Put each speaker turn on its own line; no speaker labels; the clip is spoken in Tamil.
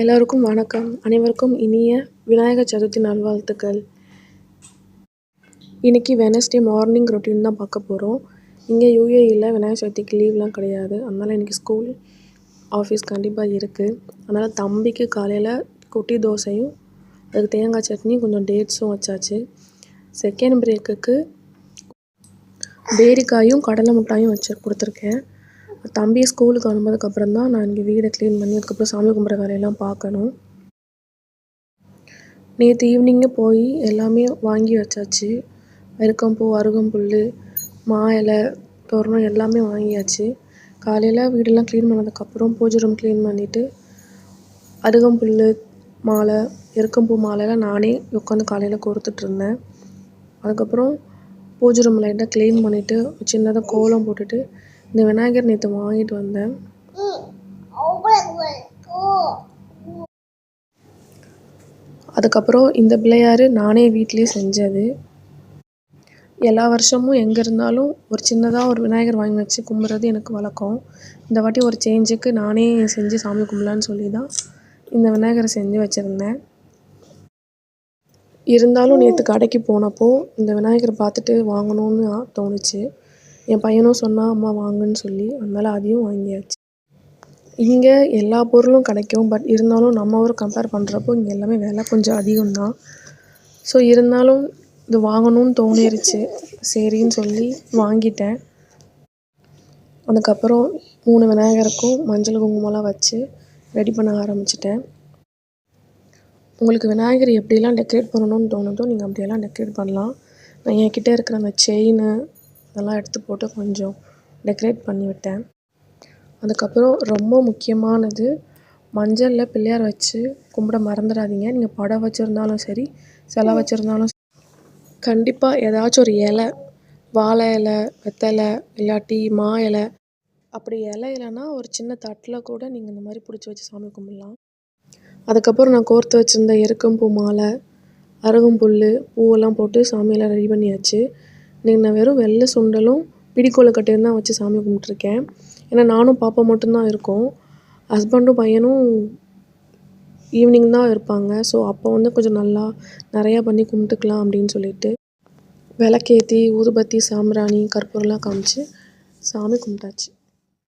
எல்லோருக்கும் வணக்கம். அனைவருக்கும் இனிய விநாயகர் சதுர்த்தி நல்வாழ்த்துக்கள். இன்றைக்கி வெனஸ்டே மார்னிங் ரொட்டீன் தான் பார்க்க போகிறோம். இங்கே யூஏஇயில் விநாயகர் சதுர்த்திக்கு லீவ்லாம் கிடையாது. அதனால் இன்றைக்கி ஸ்கூல், ஆஃபீஸ் கண்டிப்பாக இருக்குது. அதனால் தம்பிக்கு காலையில் குட்டி தோசையும் அதுக்கு தேங்காய் சட்னி கொஞ்சம் டேட்ஸும் வச்சாச்சு. செகண்ட் பிரேக்குக்கு பேரிக்காயும் கடலை மிட்டாயும் வச்சு கொடுத்துருக்கேன். தம்பியை ஸ்கூலுக்கு அனுப்புனதுக்கப்புறம் தான் நான் இங்கே வீடை க்ளீன் பண்ணி அதுக்கப்புறம் சாமி கும்பிட்ற வேலையெல்லாம் பார்க்கணும். நேற்று ஈவினிங்கே போய் எல்லாமே வாங்கி வச்சாச்சு. அருகம்பூ, அருகம்புல், மா இலை, தோரணம் எல்லாமே வாங்கியாச்சு. காலையில் வீடெல்லாம் க்ளீன் பண்ணதுக்கப்புறம் பூஜை ரூம் க்ளீன் பண்ணிவிட்டு அருகம்புல் மாலை, எருக்கம்பூ மாலைலாம் நானே உட்காந்து காலையில் கோர்த்துட்ருந்தேன். அதுக்கப்புறம் பூஜை ரூம் லைட்டாக க்ளீன் பண்ணிவிட்டு சின்னதாக கோலம் போட்டுட்டு இந்த விநாயகர் நேற்று வாங்கிட்டு வந்தேன். அதுக்கப்புறம் இந்த பிள்ளையார் நானே வீட்டிலே செஞ்சது. எல்லா வருஷமும் எங்கே இருந்தாலும் ஒரு சின்னதாக ஒரு விநாயகர் வாங்கி வச்சு கும்பிட்றது எனக்கு வழக்கம். இந்த வாட்டி ஒரு சேஞ்சுக்கு நானே செஞ்சு சாமி கும்பிட்லான்னு சொல்லி தான் இந்த விநாயகரை செஞ்சு வச்சுருந்தேன். இருந்தாலும் நேற்று கடைக்கு போனப்போ இந்த விநாயகரை பார்த்துட்டு வாங்கணும்னு தோணுச்சு. என் பையனும் சொன்னான் அம்மா வாங்குன்னு சொல்லி, அதனால் அதையும் வாங்கியாச்சு. இங்கே எல்லா பொருளும் கிடைக்கும். பட் இருந்தாலும் நம்ம ஊரை கம்பேர் பண்ணுறப்போ இங்கே எல்லாமே விலை கொஞ்சம் அதிகம்தான். ஸோ இருந்தாலும் இது வாங்கணும்னு தோணிருச்சு. சரின்னு சொல்லி வாங்கிட்டேன். அதுக்கப்புறம் 3 விநாயகருக்கும் மஞ்சள் குங்குமம்லாம் வச்சு ரெடி பண்ண ஆரம்பிச்சிட்டேன். உங்களுக்கு விநாயகர் எப்படிலாம் டெக்கரேட் பண்ணணும்னு தோணுதோ நீங்கள் அப்படியெல்லாம் டெக்கரேட் பண்ணலாம். நான் என்கிட்ட இருக்கிற அந்த செயின் அதெல்லாம் எடுத்து போட்டு கொஞ்சம் டெக்கரேட் பண்ணி விட்டேன். அதுக்கப்புறம் ரொம்ப முக்கியமானது, மஞ்சளில் பிள்ளையார் வச்சு கும்பிட மறந்துடாதீங்க. நீங்கள் படம் வச்சுருந்தாலும் சரி, சிலை வச்சுருந்தாலும் சரி, கண்டிப்பாக ஏதாச்சும் ஒரு இலை, வாழை இலை, வெத்தலை, இல்லாட்டி மா இலை, அப்படி இலை இல்லைன்னா ஒரு சின்ன தட்டில் கூட நீங்கள் இந்த மாதிரி பிடிச்சி வச்சு சாமி கும்பிட்லாம். அதுக்கப்புறம் நான் கோர்த்து வச்சுருந்த எருக்கம்பூ மாலை, அருகம்புல், பூவெல்லாம் போட்டு சாமியெல்லாம் ரெடி பண்ணியாச்சு. இன்றைக்கி நான் வெறும் வெள்ளை சுண்டலும் பிடிக்கொழுக்கட்டையும் தான் வச்சு சாமி கும்பிட்ருக்கேன். ஏன்னா நானும் பாப்பா மட்டும்தான் இருக்கோம். ஹஸ்பண்டும் பையனும் ஈவினிங் தான் இருப்பாங்க. ஸோ அப்போ வந்து கொஞ்சம் நல்லா நிறையா பண்ணி கும்பிட்டுக்கலாம் அப்படின்னு சொல்லிட்டு விளக்கேற்றி ஊதுபத்தி, சாம்பிராணி, கற்பூரம்லாம் காமிச்சு சாமி கும்பிட்டாச்சு.